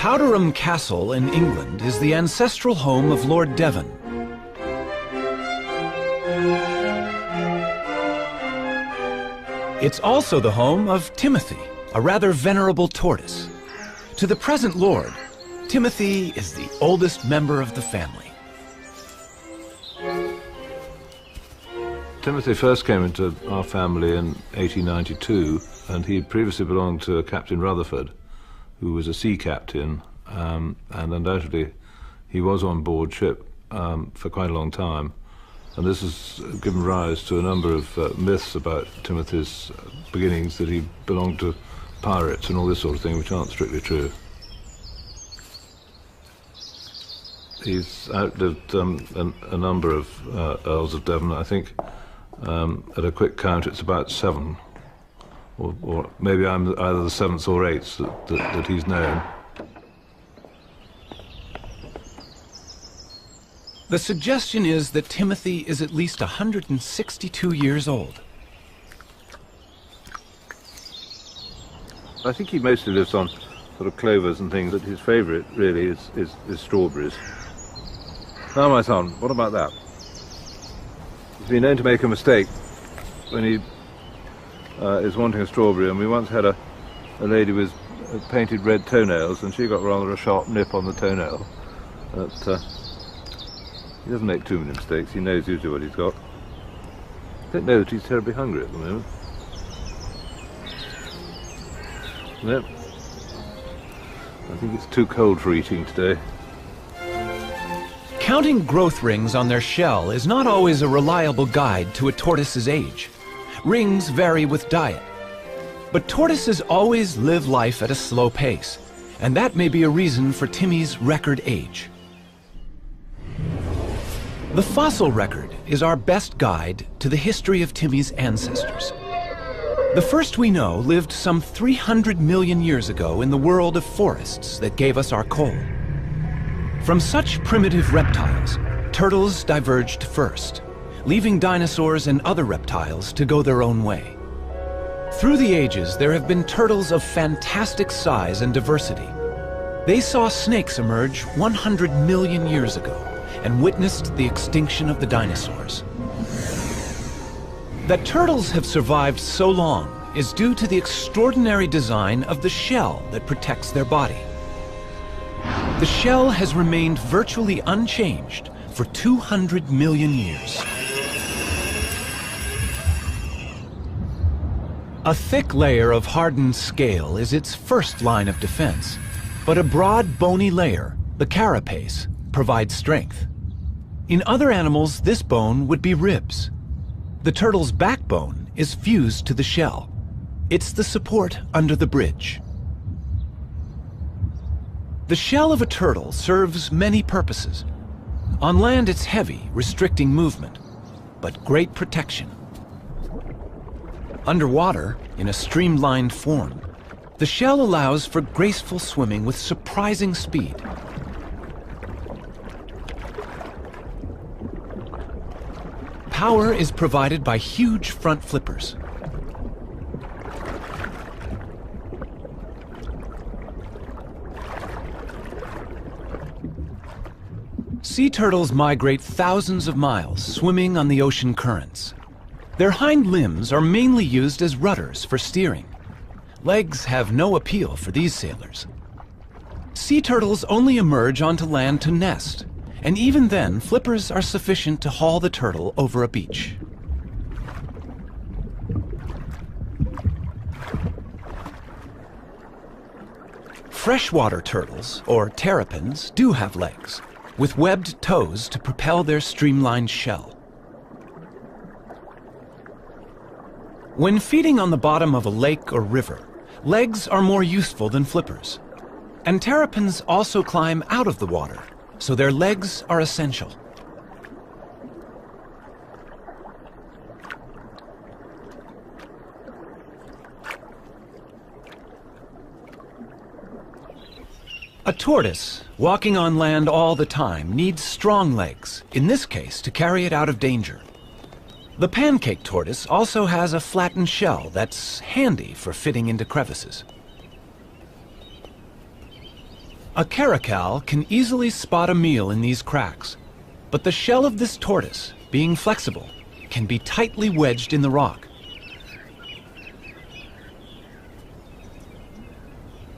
Powderham Castle in England is the ancestral home of Lord Devon. It's also the home of Timothy, a rather venerable tortoise. To the present lord, Timothy is the oldest member of the family. Timothy first came into our family in 1892, and he previously belonged to Captain Rutherford, who was a sea captain, and undoubtedly he was on board ship for quite a long time. And this has given rise to a number of myths about Timothy's beginnings, that he belonged to pirates and all this sort of thing, which aren't strictly true. He's outlived a number of Earls of Devon. I think at a quick count it's about 7, or maybe I'm either the 7th or 8th that he's known. The suggestion is that Timothy is at least 162 years old. I think he mostly lives on sort of clovers and things, but his favourite really is strawberries. Now, my son, what about that? He's been known to make a mistake when he is wanting a strawberry, and we once had a lady with painted red toenails, and she got rather a sharp nip on the toenail. But he doesn't make too many mistakes. He knows usually what he's got. I don't know that he's terribly hungry at the moment. No. I think it's too cold for eating today. Counting growth rings on their shell is not always a reliable guide to a tortoise's age. Rings vary with diet. But tortoises always live life at a slow pace, and that may be a reason for Timmy's record age. The fossil record is our best guide to the history of Timmy's ancestors. The first we know lived some 300 million years ago in the world of forests that gave us our coal. From such primitive reptiles, turtles diverged first, leaving dinosaurs and other reptiles to go their own way. Through the ages, there have been turtles of fantastic size and diversity. They saw snakes emerge 100 million years ago and witnessed the extinction of the dinosaurs. That turtles have survived so long is due to the extraordinary design of the shell that protects their body. The shell has remained virtually unchanged for 200 million years. A thick layer of hardened scale is its first line of defense, but a broad, bony layer, the carapace, provides strength. In other animals, this bone would be ribs. The turtle's backbone is fused to the shell. It's the support under the bridge. The shell of a turtle serves many purposes. On land, it's heavy, restricting movement, but great protection. Underwater, in a streamlined form, the shell allows for graceful swimming with surprising speed. Power is provided by huge front flippers. Sea turtles migrate thousands of miles, swimming on the ocean currents. Their hind limbs are mainly used as rudders for steering. Legs have no appeal for these sailors. Sea turtles only emerge onto land to nest, and even then, flippers are sufficient to haul the turtle over a beach. Freshwater turtles, or terrapins, do have legs, with webbed toes to propel their streamlined shell. When feeding on the bottom of a lake or river, legs are more useful than flippers. And terrapins also climb out of the water, so their legs are essential. A tortoise, walking on land all the time, needs strong legs, in this case to carry it out of danger. The pancake tortoise also has a flattened shell that's handy for fitting into crevices. A caracal can easily spot a meal in these cracks, but the shell of this tortoise, being flexible, can be tightly wedged in the rock.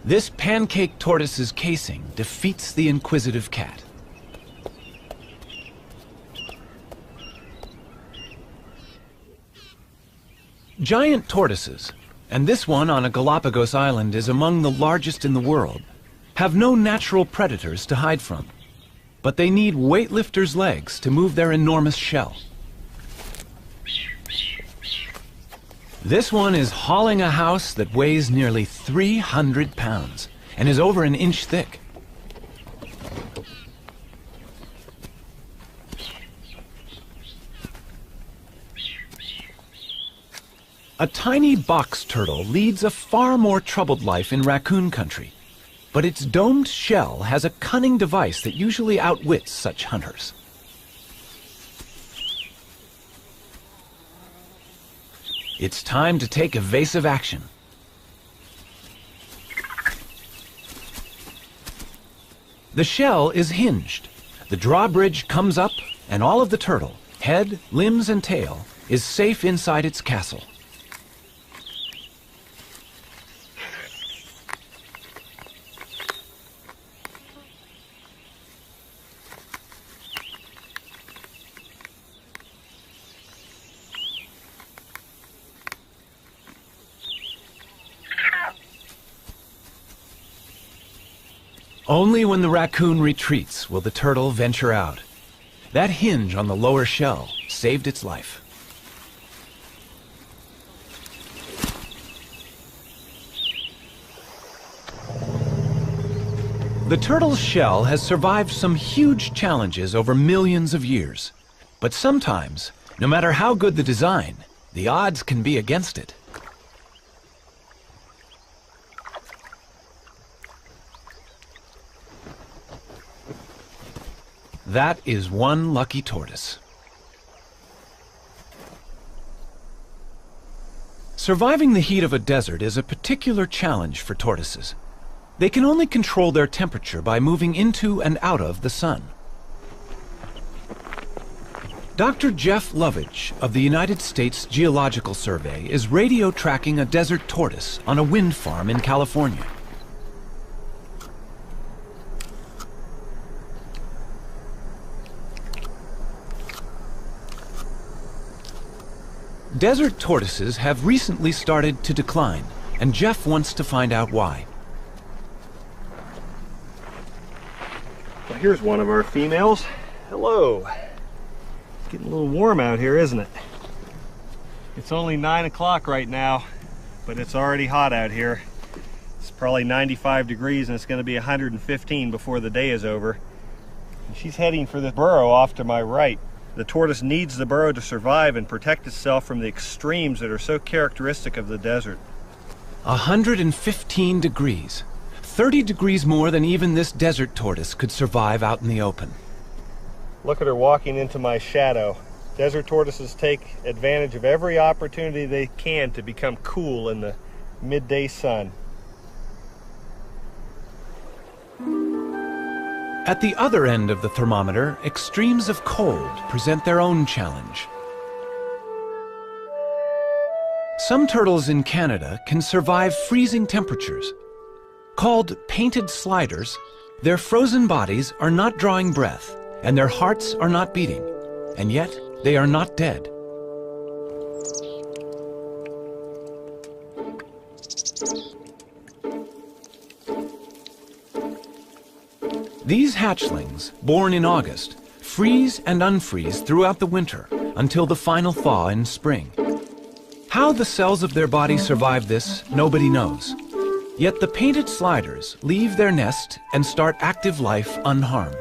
This pancake tortoise's casing defeats the inquisitive cat. Giant tortoises, and this one on a Galapagos island is among the largest in the world, have no natural predators to hide from, but they need weightlifters' legs to move their enormous shell. This one is hauling a house that weighs nearly 300 pounds and is over an inch thick. A tiny box turtle leads a far more troubled life in raccoon country, but its domed shell has a cunning device that usually outwits such hunters. It's time to take evasive action. The shell is hinged. The drawbridge comes up, and all of the turtle, head, limbs, and tail, is safe inside its castle. Only when the raccoon retreats will the turtle venture out. That hinge on the lower shell saved its life. The turtle's shell has survived some huge challenges over millions of years. But sometimes, no matter how good the design, the odds can be against it. That is one lucky tortoise. Surviving the heat of a desert is a particular challenge for tortoises. They can only control their temperature by moving into and out of the sun. Dr. Jeff Lovich of the United States Geological Survey is radio tracking a desert tortoise on a wind farm in California. Desert tortoises have recently started to decline, and Jeff wants to find out why. Well, here's one of our females. Hello. It's getting a little warm out here, isn't it? It's only 9 o'clock right now, but it's already hot out here. It's probably 95 degrees and it's going to be 115 before the day is over. And she's heading for the burrow off to my right. The tortoise needs the burrow to survive and protect itself from the extremes that are so characteristic of the desert. 115 degrees. 30 degrees more than even this desert tortoise could survive out in the open. Look at her walking into my shadow. Desert tortoises take advantage of every opportunity they can to become cool in the midday sun. At the other end of the thermometer, extremes of cold present their own challenge. Some turtles in Canada can survive freezing temperatures. Called painted sliders, their frozen bodies are not drawing breath, and their hearts are not beating, and yet they are not dead. These hatchlings, born in August, freeze and unfreeze throughout the winter until the final thaw in spring. How the cells of their body survive this, nobody knows. Yet the painted sliders leave their nest and start active life unharmed.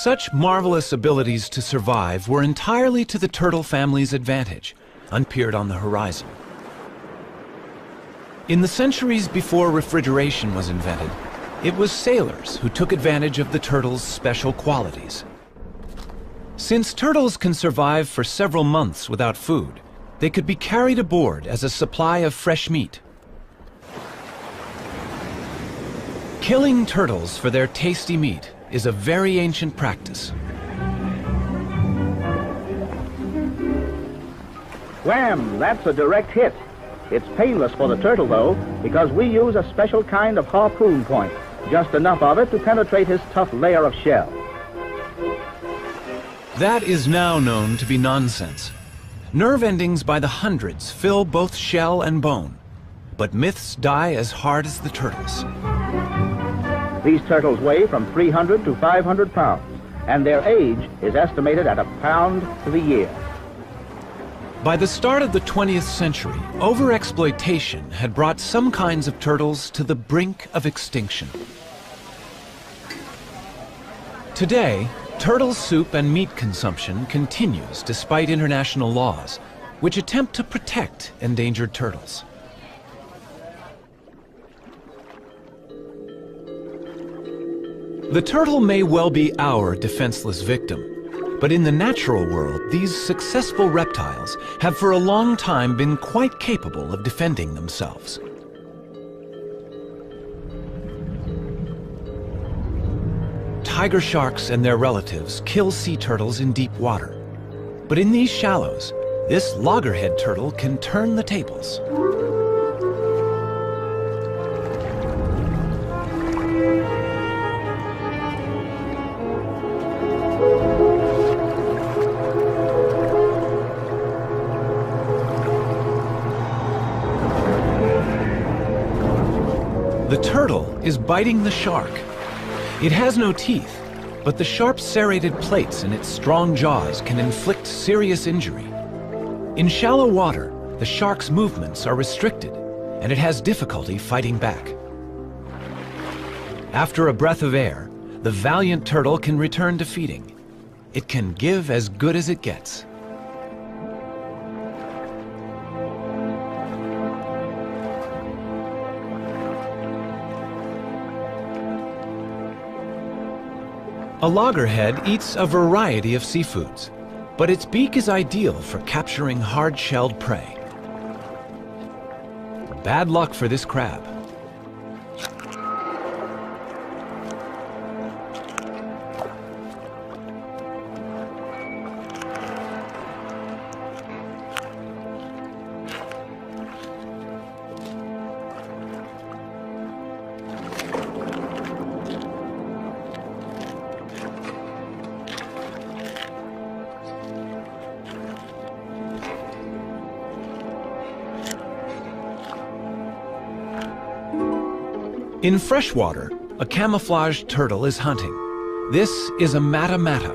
Such marvelous abilities to survive were entirely to the turtle family's advantage, unpeered on the horizon. In the centuries before refrigeration was invented, it was sailors who took advantage of the turtle's special qualities. Since turtles can survive for several months without food, they could be carried aboard as a supply of fresh meat. Killing turtles for their tasty meat is a very ancient practice. Wham! That's a direct hit. It's painless for the turtle, though, because we use a special kind of harpoon point, just enough of it to penetrate his tough layer of shell. That is now known to be nonsense. Nerve endings by the hundreds fill both shell and bone, but myths die as hard as the turtles. These turtles weigh from 300 to 500 pounds, and their age is estimated at £1 pound to the year. By the start of the 20th century, overexploitation had brought some kinds of turtles to the brink of extinction. Today, turtle soup and meat consumption continues despite international laws, which attempt to protect endangered turtles. The turtle may well be our defenseless victim, but in the natural world, these successful reptiles have for a long time been quite capable of defending themselves. Tiger sharks and their relatives kill sea turtles in deep water. But in these shallows, this loggerhead turtle can turn the tables. The turtle is biting the shark. It has no teeth, but the sharp serrated plates in its strong jaws can inflict serious injury. In shallow water, the shark's movements are restricted, and it has difficulty fighting back. After a breath of air, the valiant turtle can return to feeding. It can give as good as it gets. A loggerhead eats a variety of seafoods, but its beak is ideal for capturing hard-shelled prey. Bad luck for this crab. In freshwater, a camouflaged turtle is hunting. This is a mata-mata.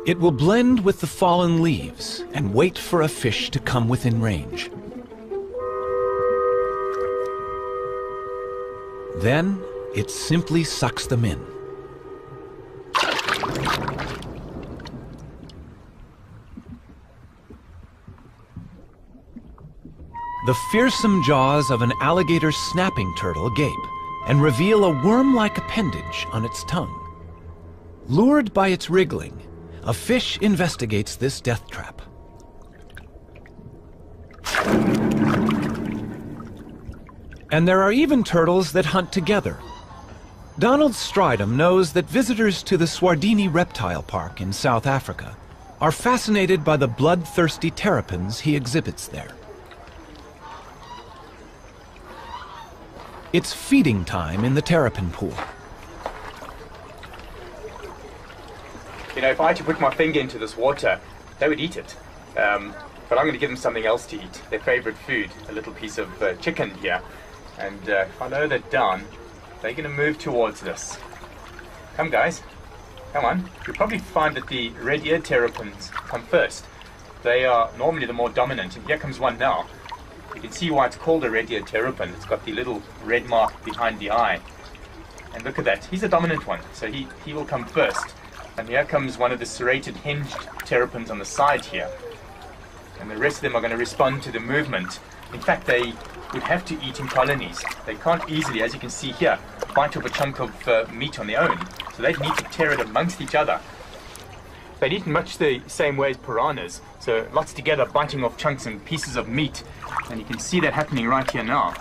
It will blend with the fallen leaves and wait for a fish to come within range. Then, it simply sucks them in. The fearsome jaws of an alligator snapping turtle gape and reveal a worm-like appendage on its tongue. Lured by its wriggling, a fish investigates this death trap. And there are even turtles that hunt together. Donald Stridham knows that visitors to the Swardini Reptile Park in South Africa are fascinated by the bloodthirsty terrapins he exhibits there. It's feeding time in the terrapin pool. You know, if I had to put my finger into this water, they would eat it. But I'm going to give them something else to eat, their favorite food, a little piece of chicken here. And if I lower that down, they're going to move towards this. Come guys, come on. You'll probably find that the red-eared terrapins come first. They are normally the more dominant, and here comes one now. You can see why it's called a red-eared terrapin. It's got the little red mark behind the eye. And look at that, he's a dominant one, so he will come first. And here comes one of the serrated hinged terrapins on the side here. and the rest of them are going to respond to the movement. In fact, they would have to eat in colonies. They can't easily, as you can see here, bite off a chunk of meat on their own. So they need to tear it amongst each other. They'd eat in much the same way as piranhas. So lots together, biting off chunks and pieces of meat. And you can see that happening right here now.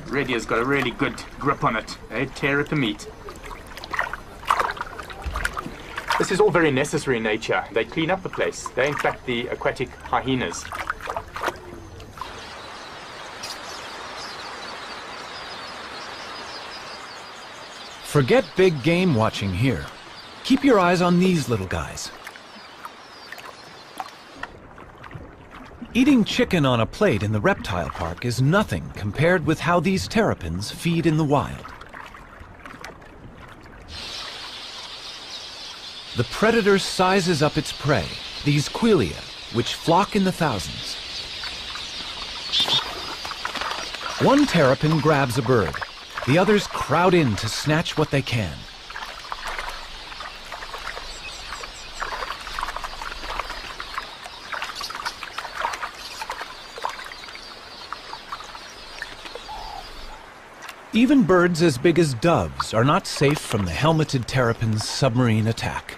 Red Ear's got a really good grip on it. They tear at the meat. This is all very necessary in nature. They clean up the place. They're in fact the aquatic hyenas. Forget big game watching here. Keep your eyes on these little guys. Eating chicken on a plate in the reptile park is nothing compared with how these terrapins feed in the wild. The predator sizes up its prey, these quelea, which flock in the thousands. One terrapin grabs a bird. The others crowd in to snatch what they can. Even birds as big as doves are not safe from the helmeted terrapin's submarine attack.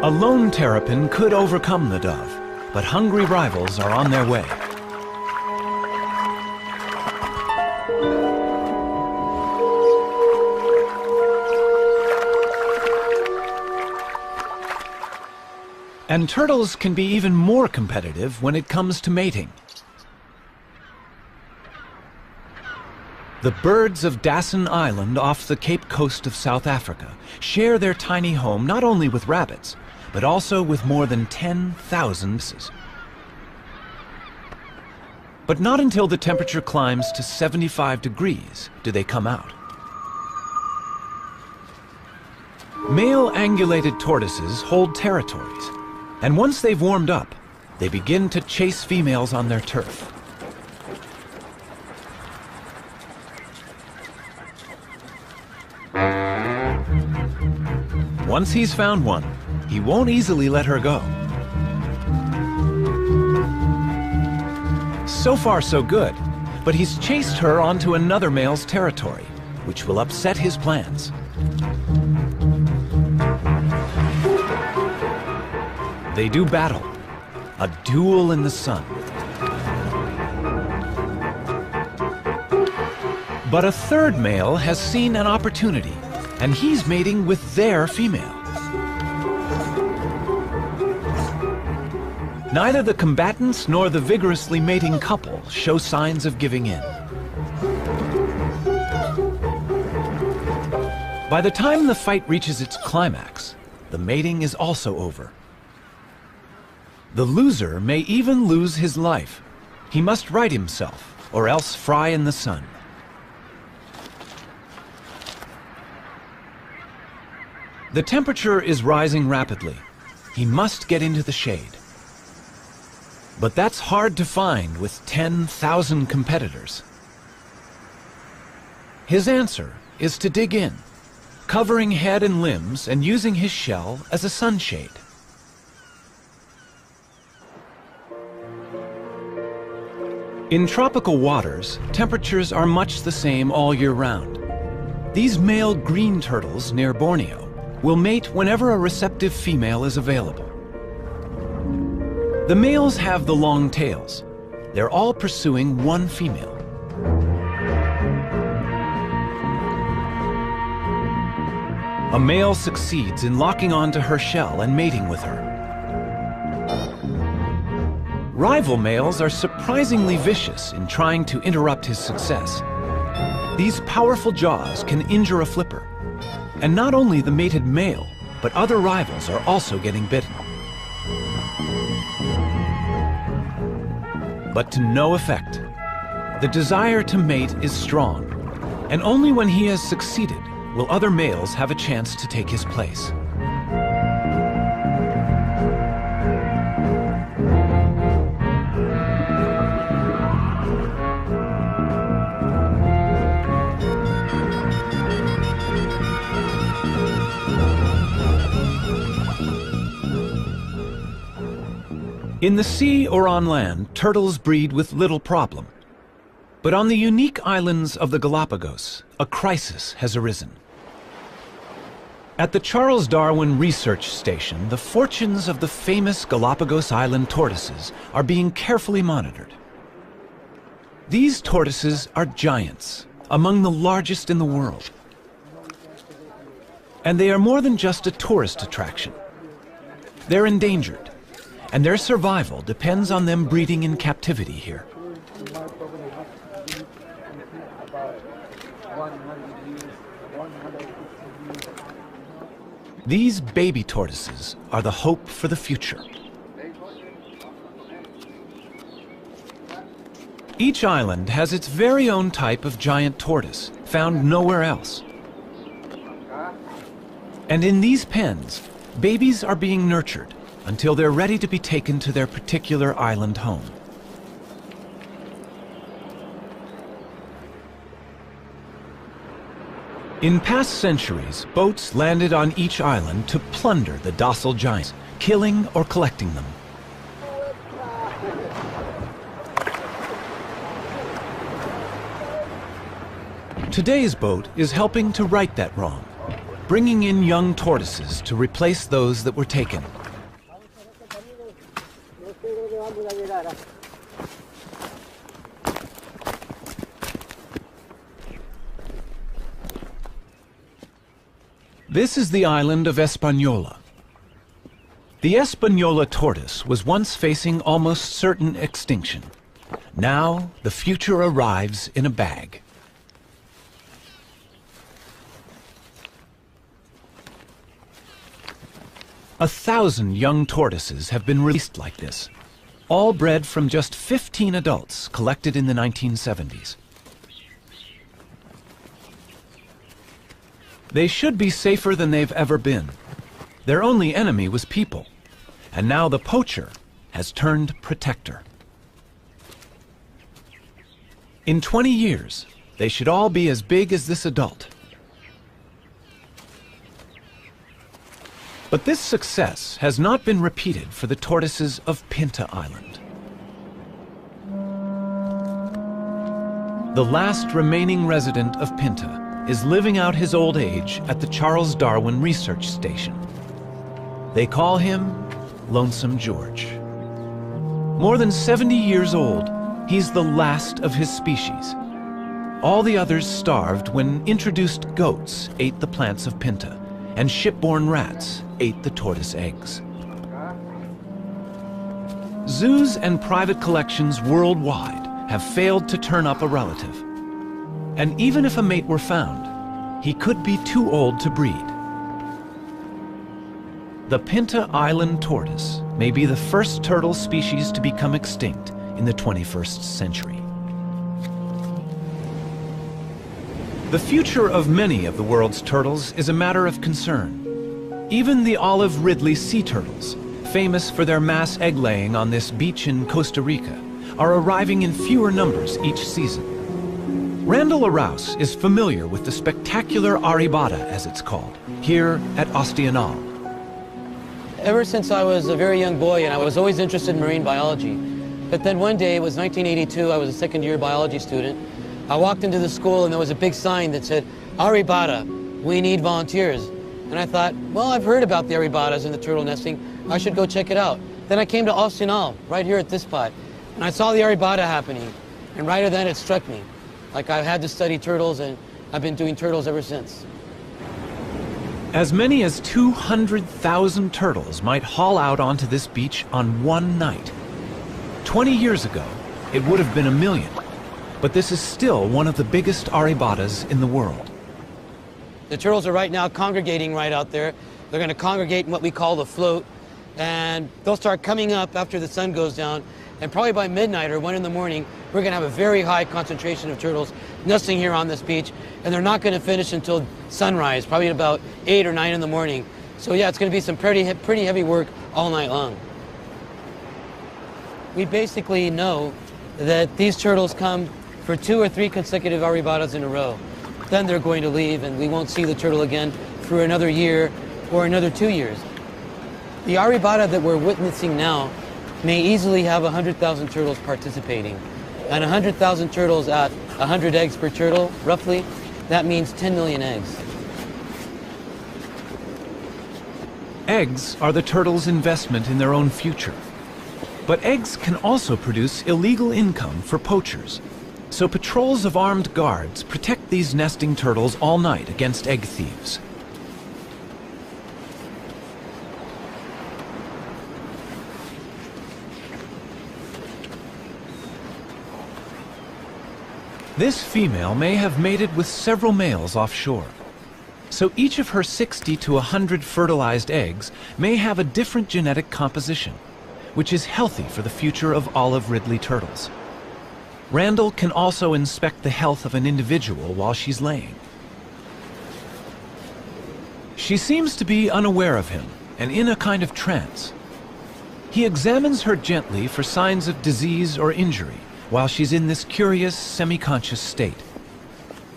A lone terrapin could overcome the dove, but hungry rivals are on their way. And turtles can be even more competitive when it comes to mating. The birds of Dassin Island off the Cape Coast of South Africa share their tiny home not only with rabbits, but also with more than 10,000 misses. But not until the temperature climbs to 75 degrees do they come out. Male angulated tortoises hold territories, and once they've warmed up, they begin to chase females on their turf. Once he's found one, he won't easily let her go. So far, so good, but he's chased her onto another male's territory, which will upset his plans. They do battle, a duel in the sun. But a third male has seen an opportunity, and he's mating with their female. Neither the combatants nor the vigorously mating couple show signs of giving in. By the time the fight reaches its climax, the mating is also over. The loser may even lose his life. He must right himself, or else fry in the sun. The temperature is rising rapidly. He must get into the shade. But that's hard to find with 10,000 competitors. His answer is to dig in, covering head and limbs and using his shell as a sunshade. In tropical waters, temperatures are much the same all year round. These male green turtles near Borneo will mate whenever a receptive female is available. The males have the long tails. They're all pursuing one female. A male succeeds in locking onto her shell and mating with her. Rival males are surprisingly vicious in trying to interrupt his success. These powerful jaws can injure a flipper. And not only the mated male, but other rivals are also getting bitten. But to no effect. The desire to mate is strong, and only when he has succeeded will other males have a chance to take his place. In the sea or on land, turtles breed with little problem. But on the unique islands of the Galapagos, a crisis has arisen. At the Charles Darwin Research Station, the fortunes of the famous Galapagos Island tortoises are being carefully monitored. These tortoises are giants, among the largest in the world. And they are more than just a tourist attraction. They're endangered, and their survival depends on them breeding in captivity here. These baby tortoises are the hope for the future. Each island has its very own type of giant tortoise, found nowhere else. And in these pens, babies are being nurtured until they're ready to be taken to their particular island home. In past centuries, boats landed on each island to plunder the docile giants, killing or collecting them. Today's boat is helping to right that wrong, bringing in young tortoises to replace those that were taken. This is the island of Hispaniola. The Hispaniola tortoise was once facing almost certain extinction. Now, the future arrives in a bag. A 1,000 young tortoises have been released like this, all bred from just 15 adults collected in the 1970s. They should be safer than they've ever been. Their only enemy was people, and now the poacher has turned protector. In 20 years, they should all be as big as this adult. But this success has not been repeated for the tortoises of Pinta Island. The last remaining resident of Pinta is living out his old age at the Charles Darwin Research Station. They call him Lonesome George. More than 70 years old, he's the last of his species. All the others starved when introduced goats ate the plants of Pinta, and shipborne rats ate the tortoise eggs. Zoos and private collections worldwide have failed to turn up a relative. And even if a mate were found, he could be too old to breed. The Pinta Island tortoise may be the first turtle species to become extinct in the 21st century. The future of many of the world's turtles is a matter of concern. Even the olive Ridley sea turtles, famous for their mass egg-laying on this beach in Costa Rica, are arriving in fewer numbers each season. Randall Arouse is familiar with the spectacular Aribata, as it's called, here at Ostianal. Ever since I was a very young boy, and I was always interested in marine biology. But then one day, it was 1982, I was a second-year biology student. I walked into the school and there was a big sign that said, Aribata, we need volunteers. And I thought, well, I've heard about the Aribatas and the turtle nesting. I should go check it out. Then I came to Ostianal, right here at this spot, and I saw the Aribata happening. And right then it struck me. Like I had to study turtles, and I've been doing turtles ever since. As many as 200,000 turtles might haul out onto this beach on one night. 20 years ago, it would have been 1 million, but this is still one of the biggest Aribatas in the world. The turtles are right now congregating right out there. They're going to congregate in what we call the float, and they'll start coming up after the sun goes down, and probably by midnight or 1 in the morning, we're going to have a very high concentration of turtles nesting here on this beach, and they're not going to finish until sunrise, probably at about 8 or 9 in the morning. So yeah, it's going to be some pretty heavy work all night long. We basically know that these turtles come for 2 or 3 consecutive Aribatas in a row. Then they're going to leave, and we won't see the turtle again for another year or another 2 years. The Aribata that we're witnessing now may easily have 100,000 turtles participating. And 100,000 turtles at 100 eggs per turtle, roughly, that means 10 million eggs. Eggs are the turtles' investment in their own future. But eggs can also produce illegal income for poachers. So patrols of armed guards protect these nesting turtles all night against egg thieves. This female may have mated with several males offshore. So each of her 60 to 100 fertilized eggs may have a different genetic composition, which is healthy for the future of olive ridley turtles. Randall can also inspect the health of an individual while she's laying. She seems to be unaware of him and in a kind of trance. He examines her gently for signs of disease or injury while she's in this curious, semi-conscious state.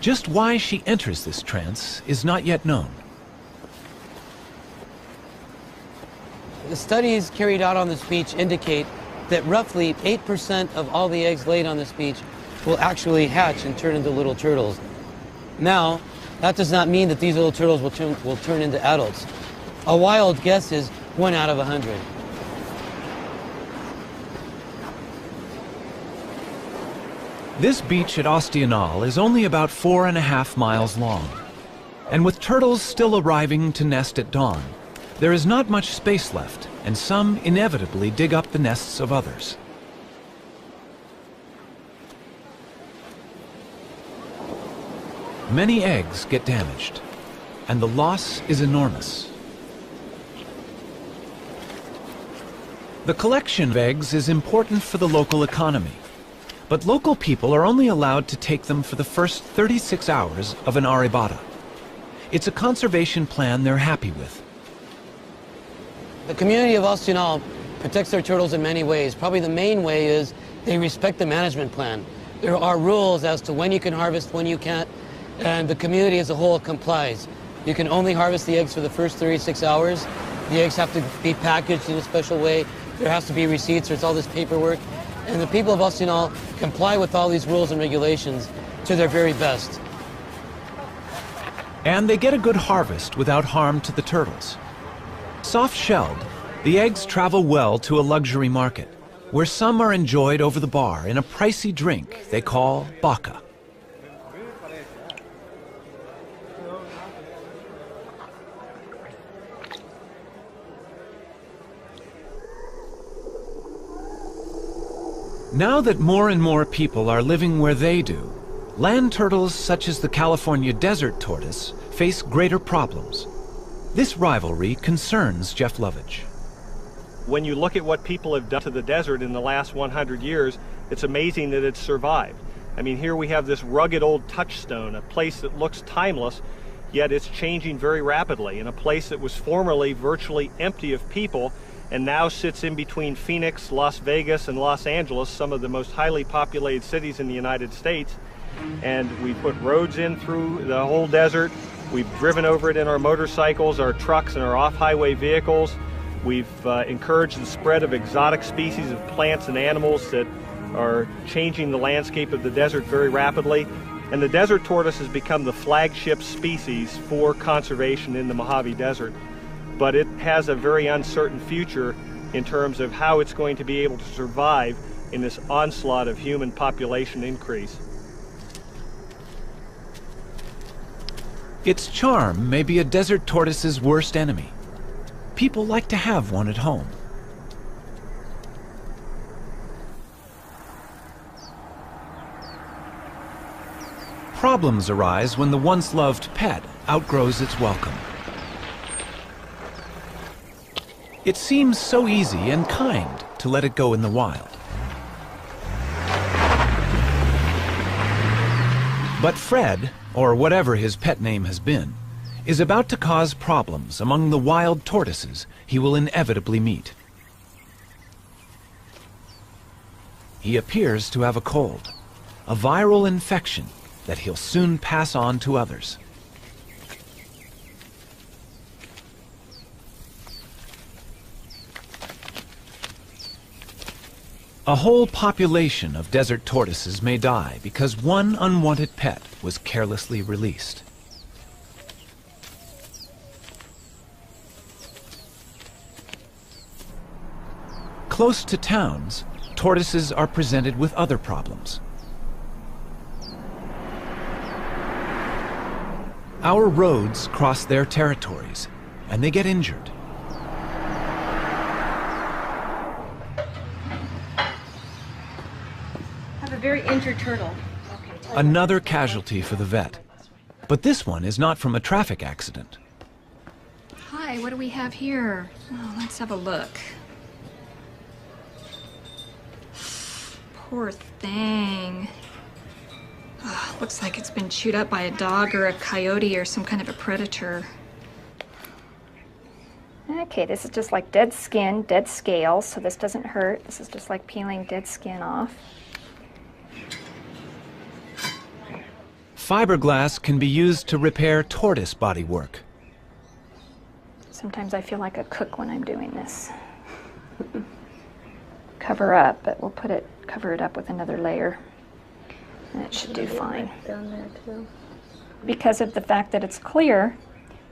Just why she enters this trance is not yet known. The studies carried out on this beach indicate that roughly 8% of all the eggs laid on this beach will actually hatch and turn into little turtles. Now, that does not mean that these little turtles will turn into adults. A wild guess is 1 out of 100. This beach at Ostional is only about 4.5 miles long. And with turtles still arriving to nest at dawn, there is not much space left, and some inevitably dig up the nests of others. Many eggs get damaged, and the loss is enormous. The collection of eggs is important for the local economy, but local people are only allowed to take them for the first 36 hours of an arribada. It's a conservation plan they're happy with. The community of Ostional protects their turtles in many ways. Probably the main way is they respect the management plan. There are rules as to when you can harvest, when you can't, and the community as a whole complies. You can only harvest the eggs for the first 36 hours. The eggs have to be packaged in a special way. There has to be receipts, there's all this paperwork. And the people of Ostional comply with all these rules and regulations to their very best. And they get a good harvest without harm to the turtles. Soft-shelled, the eggs travel well to a luxury market, where some are enjoyed over the bar in a pricey drink they call baka. Now that more and more people are living where they do, land turtles such as the California desert tortoise face greater problems. This rivalry concerns Jeff Lovage. When you look at what people have done to the desert in the last 100 years, it's amazing that it's survived. I mean, here we have this rugged old touchstone, a place that looks timeless, yet it's changing very rapidly, in a place that was formerly virtually empty of people and now sits in between Phoenix, Las Vegas, and Los Angeles, some of the most highly populated cities in the United States. And we put roads in through the whole desert. We've driven over it in our motorcycles, our trucks, and our off-highway vehicles. We've encouraged the spread of exotic species of plants and animals that are changing the landscape of the desert very rapidly. And the desert tortoise has become the flagship species for conservation in the Mojave Desert. But it has a very uncertain future in terms of how it's going to be able to survive in this onslaught of human population increase. Its charm may be a desert tortoise's worst enemy. People like to have one at home. Problems arise when the once loved pet outgrows its welcome. It seems so easy and kind to let it go in the wild. But Fred, or whatever his pet name has been, is about to cause problems among the wild tortoises he will inevitably meet. He appears to have a cold, a viral infection that he'll soon pass on to others. A whole population of desert tortoises may die because one unwanted pet was carelessly released. Close to towns, tortoises are presented with other problems. Our roads cross their territories, and they get injured. I have a very injured turtle. Another casualty for the vet. But this one is not from a traffic accident. Hi, what do we have here? Oh, let's have a look. Poor thing. Oh, looks like it's been chewed up by a dog or a coyote or some kind of a predator. Okay, this is just like dead skin, dead scales, so this doesn't hurt. This is just like peeling dead skin off. Fiberglass can be used to repair tortoise bodywork. Sometimes I feel like a cook when I'm doing this. Cover up, but we'll cover it up with another layer. And it should do fine. Down there too. Because of the fact that it's clear,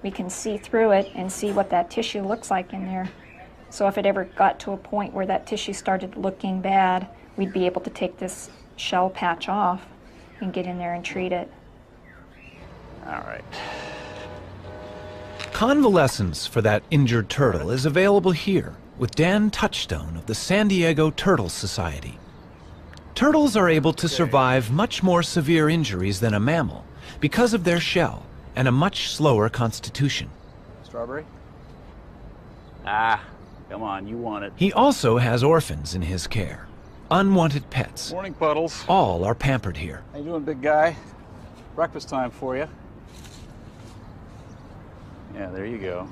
we can see through it and see what that tissue looks like in there. So if it ever got to a point where that tissue started looking bad, we'd be able to take this shell patch off and get in there and treat it. All right. Convalescence for that injured turtle is available here with Dan Touchstone of the San Diego Turtle Society. Turtles are able to survive much more severe injuries than a mammal because of their shell and a much slower constitution. Strawberry? Ah, come on, you want it. He also has orphans in his care, unwanted pets. Morning, Puddles. All are pampered here. How you doing, big guy? Breakfast time for you. Yeah, there you go.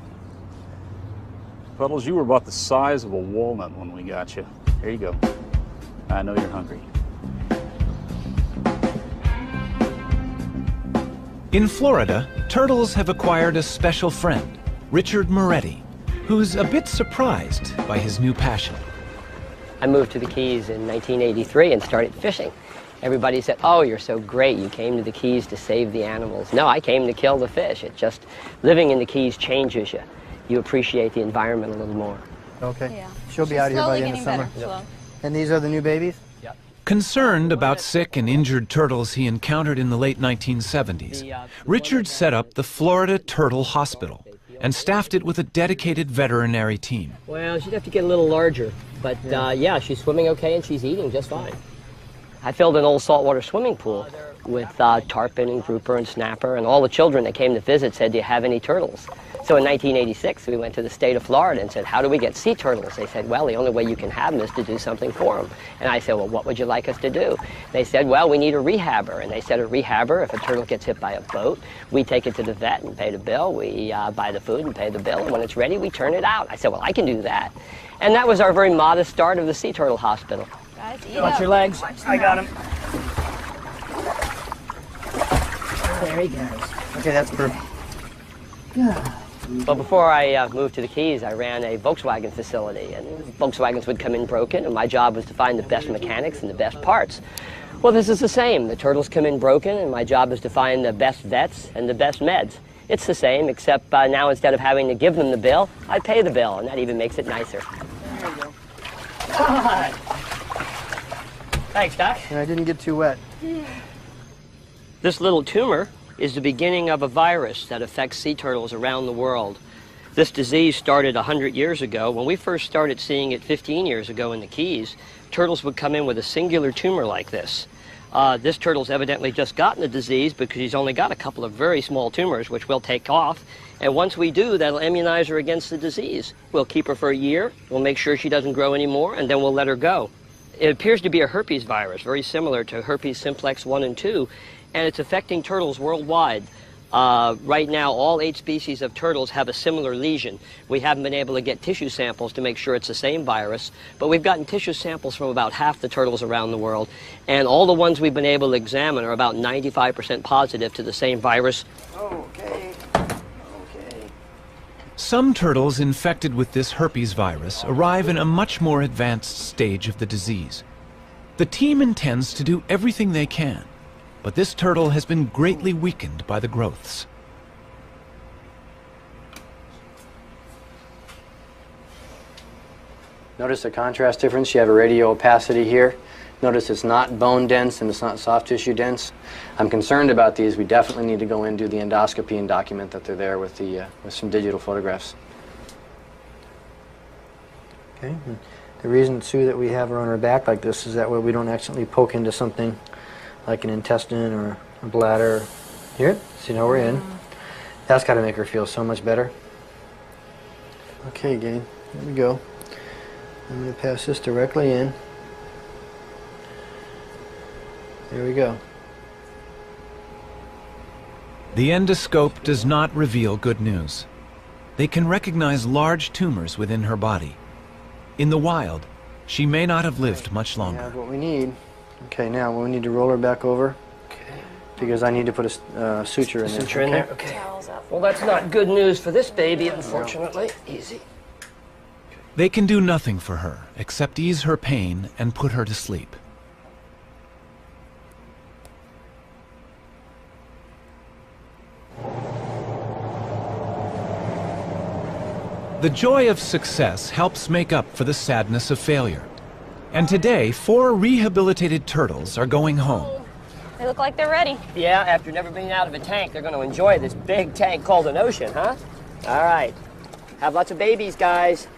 Puddles, you were about the size of a walnut when we got you. Here you go. I know you're hungry. In Florida, turtles have acquired a special friend, Richard Moretti, who's a bit surprised by his new passion. I moved to the Keys in 1983 and started fishing. Everybody said, "Oh, you're so great. You came to the Keys to save the animals." No, I came to kill the fish. It just, living in the Keys changes you. You appreciate the environment a little more. Okay. Yeah. She'll be out here by the end of summer. Slow. And these are the new babies? Concerned about sick and injured turtles he encountered in the late 1970s, Richard set up the Florida Turtle Hospital and staffed it with a dedicated veterinary team. Well, she'd have to get a little larger, but yeah, she's swimming okay and she's eating just fine. I filled an old saltwater swimming pool with tarpon and grouper and snapper, and all the children that came to visit said, "Do you have any turtles?" So in 1986, we went to the state of Florida and said, "How do we get sea turtles?" They said, "Well, the only way you can have them is to do something for them." And I said, "Well, what would you like us to do?" They said, "Well, we need a rehabber." And they said, "A rehabber, if a turtle gets hit by a boat, we take it to the vet and pay the bill. We buy the food and pay the bill. And when it's ready, we turn it out." I said, "Well, I can do that." And that was our very modest start of the Sea Turtle Hospital. Guys, Watch your legs. I got him. There he goes. Okay, that's perfect. Well, before I moved to the Keys, I ran a Volkswagen facility, and Volkswagens would come in broken, and my job was to find the best mechanics and the best parts. Well, this is the same. The turtles come in broken, and my job is to find the best vets and the best meds. It's the same, except now instead of having to give them the bill, I pay the bill, and that even makes it nicer. There you go. Hi. Thanks, Doc. And I didn't get too wet. This little tumor is the beginning of a virus that affects sea turtles around the world. This disease started 100 years ago. When we first started seeing it 15 years ago in the Keys, turtles would come in with a singular tumor like this. This turtle's evidently just gotten the disease because he's only got a couple of very small tumors, which we'll take off. And once we do, that'll immunize her against the disease. We'll keep her for a year, we'll make sure she doesn't grow anymore, and then we'll let her go. It appears to be a herpes virus, very similar to herpes simplex 1 and 2, and it's affecting turtles worldwide. Right now, all 8 species of turtles have a similar lesion. We haven't been able to get tissue samples to make sure it's the same virus, but we've gotten tissue samples from about half the turtles around the world, and all the ones we've been able to examine are about 95% positive to the same virus. Okay. Okay. Some turtles infected with this herpes virus arrive in a much more advanced stage of the disease. The team intends to do everything they can, but this turtle has been greatly weakened by the growths. Notice the contrast difference. You have a radio opacity here. Notice it's not bone dense and it's not soft tissue dense. I'm concerned about these. We definitely need to go in, do the endoscopy and document that they're there with some digital photographs. Okay. And the reason too that we have her on her back like this is that way we don't accidentally poke into something like an intestine or a bladder. Here, see, now we're in. That's got to make her feel so much better. Okay, gang, here we go. I'm going to pass this directly in. There we go. The endoscope does not reveal good news. They can recognize large tumors within her body. In the wild, she may not have lived much longer. We have what we need. Okay, now we need to roll her back over. Okay. Because I need to put a suture in there. Suture in there? Okay. Well, that's not good news for this baby, unfortunately. Easy. They can do nothing for her except ease her pain and put her to sleep. The joy of success helps make up for the sadness of failure. And today, 4 rehabilitated turtles are going home. They look like they're ready. Yeah, after never being out of a tank, they're going to enjoy this big tank called an ocean, huh? All right. Have lots of babies, guys.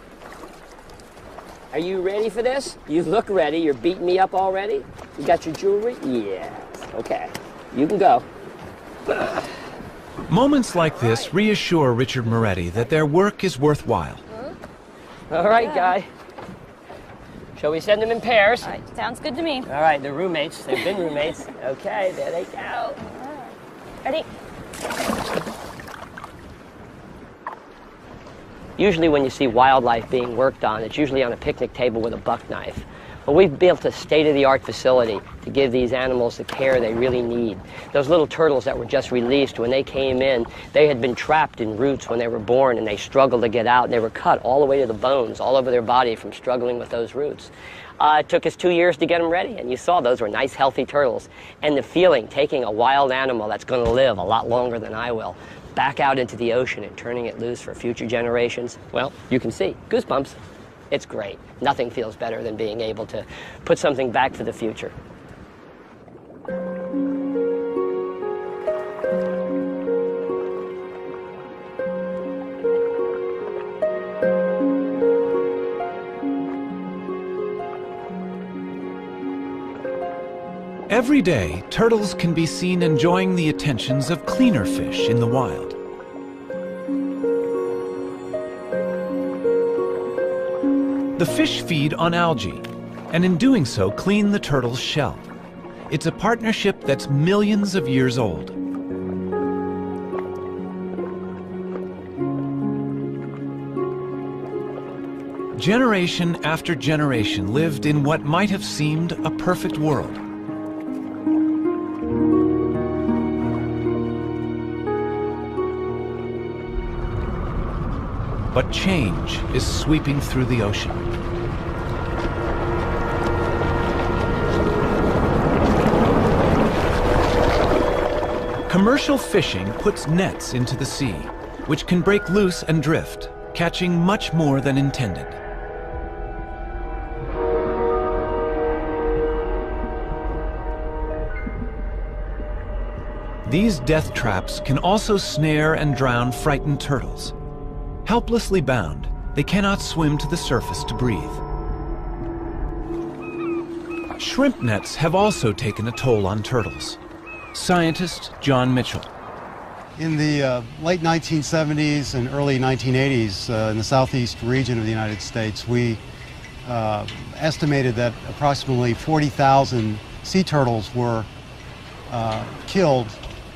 Are you ready for this? You look ready. You're beating me up already? You got your jewelry? Yes. Okay. You can go. Moments like this reassure Richard Moretti that their work is worthwhile. All right, Guy. Shall we send them in pairs? All right, sounds good to me. All right, they're roommates. They've been roommates. Okay, there they go. Ready? Usually when you see wildlife being worked on, it's usually on a picnic table with a buck knife. But we've built a state-of-the-art facility to give these animals the care they really need. Those little turtles that were just released, when they came in, they had been trapped in roots when they were born, and they struggled to get out, and they were cut all the way to the bones, all over their body from struggling with those roots. It took us 2 years to get them ready, and you saw those were nice, healthy turtles. And the feeling, taking a wild animal that's going to live a lot longer than I will, back out into the ocean and turning it loose for future generations, well, you can see, goosebumps. It's great. Nothing feels better than being able to put something back for the future. Every day, turtles can be seen enjoying the attentions of cleaner fish in the wild. The fish feed on algae, and in doing so, clean the turtle's shell. It's a partnership that's millions of years old. Generation after generation lived in what might have seemed a perfect world. But change is sweeping through the ocean. Commercial fishing puts nets into the sea, which can break loose and drift, catching much more than intended. These death traps can also snare and drown frightened turtles. Helplessly bound, they cannot swim to the surface to breathe. Shrimp nets have also taken a toll on turtles. Scientist John Mitchell. In the late 1970s and early 1980s in the southeast region of the United States, we estimated that approximately 40,000 sea turtles were killed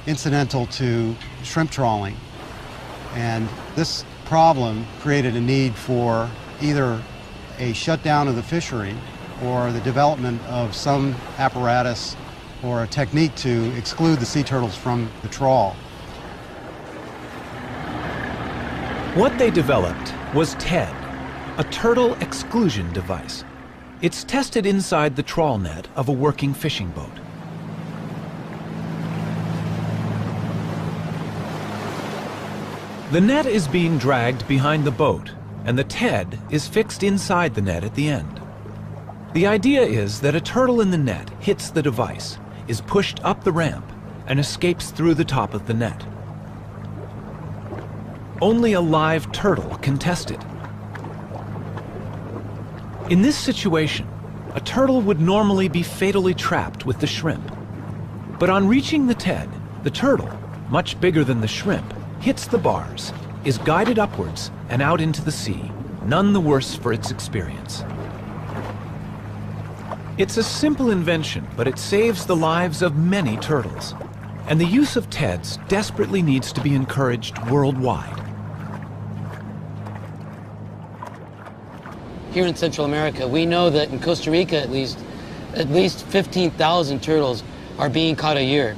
incidental to shrimp trawling. And this problem created a need for either a shutdown of the fishery or the development of some apparatus or a technique to exclude the sea turtles from the trawl. What they developed was TED, a turtle exclusion device. It's tested inside the trawl net of a working fishing boat. The net is being dragged behind the boat, and the TED is fixed inside the net at the end. The idea is that a turtle in the net hits the device, is pushed up the ramp, and escapes through the top of the net. Only a live turtle can test it. In this situation, a turtle would normally be fatally trapped with the shrimp. But on reaching the TED, the turtle, much bigger than the shrimp, hits the bars, is guided upwards and out into the sea, none the worse for its experience. It's a simple invention, but it saves the lives of many turtles. And the use of TEDs desperately needs to be encouraged worldwide. Here in Central America, we know that in Costa Rica at least 15,000 turtles are being caught a year.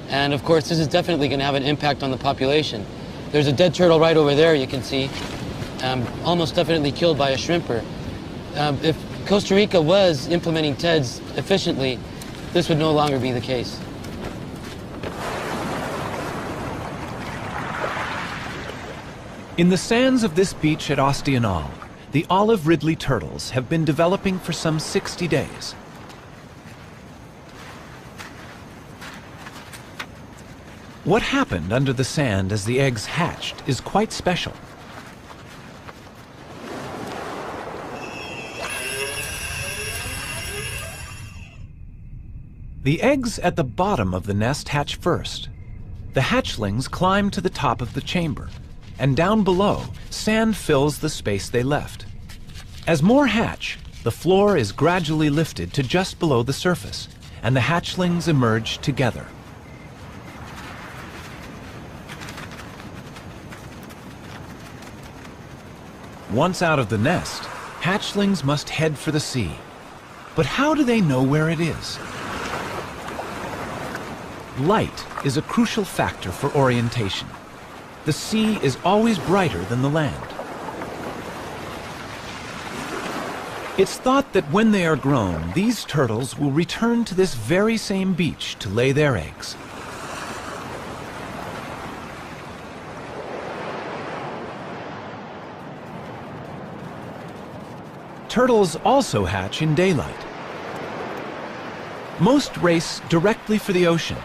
And of course, this is definitely going to have an impact on the population. There's a dead turtle right over there, you can see, almost definitely killed by a shrimper. If Costa Rica was implementing TEDs efficiently, this would no longer be the case. In the sands of this beach at Ostional, the olive ridley turtles have been developing for some 60 days. What happened under the sand as the eggs hatched is quite special. The eggs at the bottom of the nest hatch first. The hatchlings climb to the top of the chamber, and down below, sand fills the space they left. As more hatch, the floor is gradually lifted to just below the surface, and the hatchlings emerge together. Once out of the nest, hatchlings must head for the sea. But how do they know where it is? Light is a crucial factor for orientation. The sea is always brighter than the land. It's thought that when they are grown, these turtles will return to this very same beach to lay their eggs. Turtles also hatch in daylight. Most race directly for the ocean,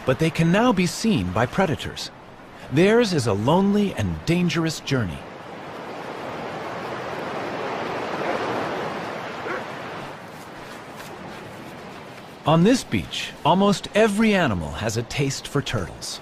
but they can now be seen by predators. Theirs is a lonely and dangerous journey. On this beach, almost every animal has a taste for turtles.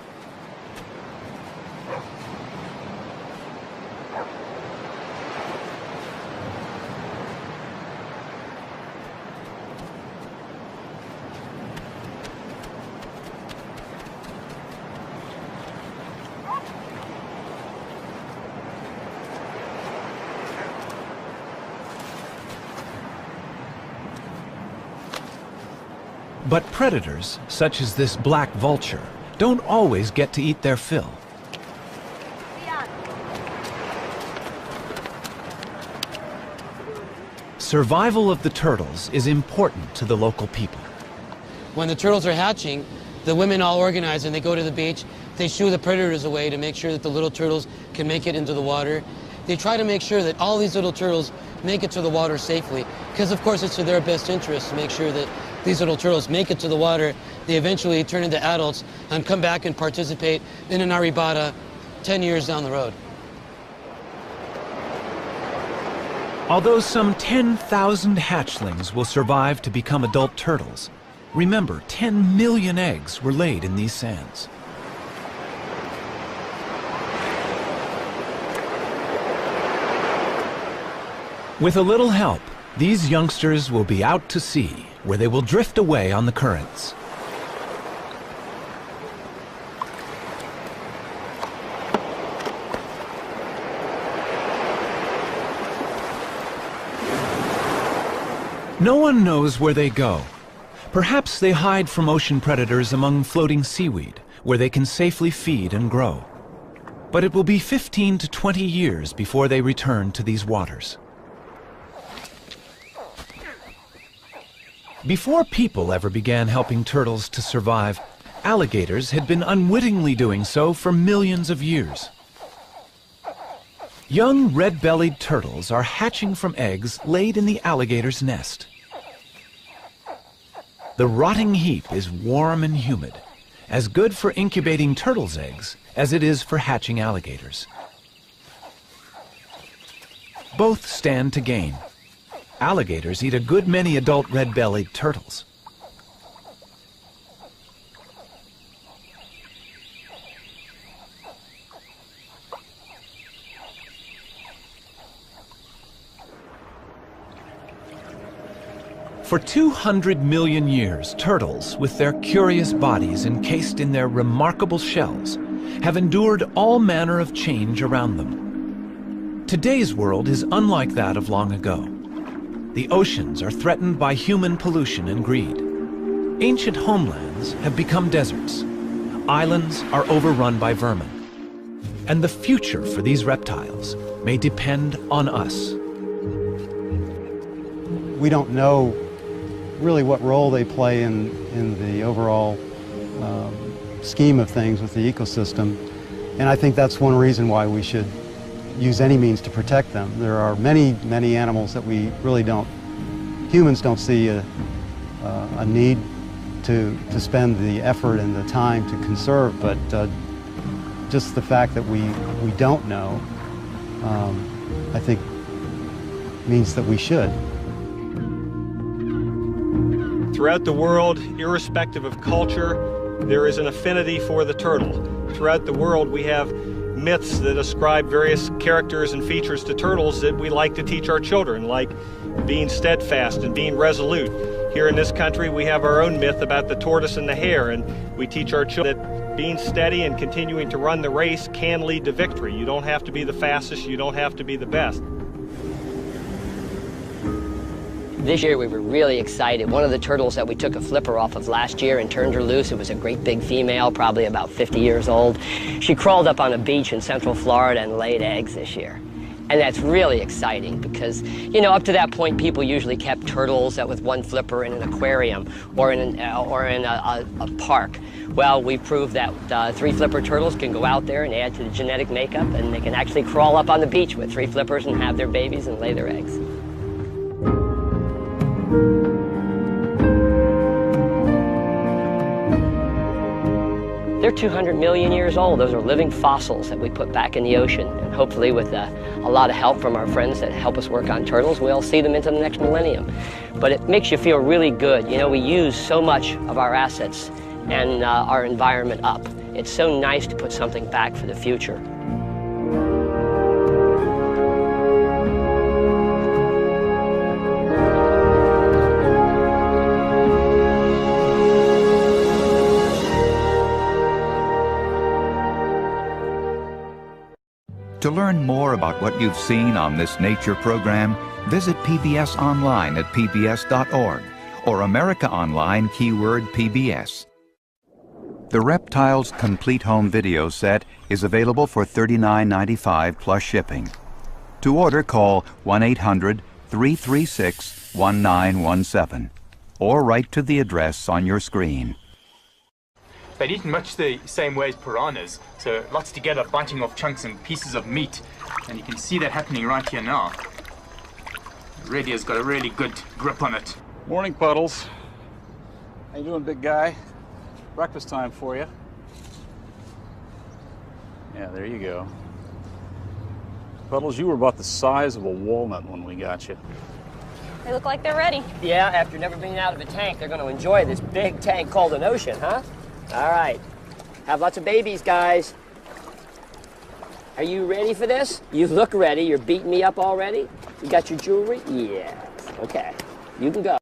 But predators, such as this black vulture, don't always get to eat their fill. Survival of the turtles is important to the local people. When the turtles are hatching, the women all organize and they go to the beach. They shoo the predators away to make sure that the little turtles can make it into the water. They try to make sure that all these little turtles make it to the water safely, because of course it's to their best interest to make sure that these little turtles make it to the water. They eventually turn into adults and come back and participate in an arribada 10 years down the road. Although some 10,000 hatchlings will survive to become adult turtles, remember 10 million eggs were laid in these sands. With a little help, these youngsters will be out to sea, where they will drift away on the currents. No one knows where they go. Perhaps they hide from ocean predators among floating seaweed, where they can safely feed and grow. But it will be 15 to 20 years before they return to these waters. Before people ever began helping turtles to survive, alligators had been unwittingly doing so for millions of years. Young red-bellied turtles are hatching from eggs laid in the alligator's nest. The rotting heap is warm and humid, as good for incubating turtles' eggs as it is for hatching alligators. Both stand to gain. Alligators eat a good many adult red-bellied turtles. For 200 million years, turtles, with their curious bodies encased in their remarkable shells, have endured all manner of change around them. Today's world is unlike that of long ago. The oceans are threatened by human pollution and greed. Ancient homelands have become deserts. Islands are overrun by vermin. And the future for these reptiles may depend on us. We don't know really what role they play in the overall scheme of things with the ecosystem. And I think that's one reason why we should use any means to protect them. There are many, many animals that we really humans don't see a need to spend the effort and the time to conserve, but just the fact that we don't know, I think means that we should. Throughout the world, irrespective of culture, there is an affinity for the turtle. Throughout the world, we have myths that ascribe various characters and features to turtles that we like to teach our children, like being steadfast and being resolute. Here in this country, we have our own myth about the tortoise and the hare, and we teach our children that being steady and continuing to run the race can lead to victory. You don't have to be the fastest, you don't have to be the best. This year we were really excited. One of the turtles that we took a flipper off of last year and turned her loose, it was a great big female, probably about 50 years old. She crawled up on a beach in Central Florida and laid eggs this year. And that's really exciting because, you know, up to that point people usually kept turtles with one flipper in an aquarium or in a park. Well, we proved that 3 flipper turtles can go out there and add to the genetic makeup, and they can actually crawl up on the beach with 3 flippers and have their babies and lay their eggs. They're 200 million years old. Those are living fossils that we put back in the ocean. And hopefully with a lot of help from our friends that help us work on turtles, we'll see them into the next millennium. But it makes you feel really good. You know, we use so much of our assets and our environment up. It's so nice to put something back for the future. To learn more about what you've seen on this nature program, visit PBS online at pbs.org or America Online keyword PBS. The Reptiles Complete Home Video Set is available for $39.95 plus shipping. To order, call 1-800-336-1917 or write to the address on your screen. They'd eaten much the same way as piranhas, so lots together, biting off chunks and pieces of meat. And you can see that happening right here now. The radio's got a really good grip on it. Morning, Puddles. How you doing, big guy? Breakfast time for you. Yeah, there you go. Puddles, you were about the size of a walnut when we got you. They look like they're ready. Yeah, after never being out of a tank, they're going to enjoy this big tank called an ocean, huh? All right. Have lots of babies, guys. Are you ready for this? You look ready. You're beating me up already? You got your jewelry? Yeah. Okay. You can go.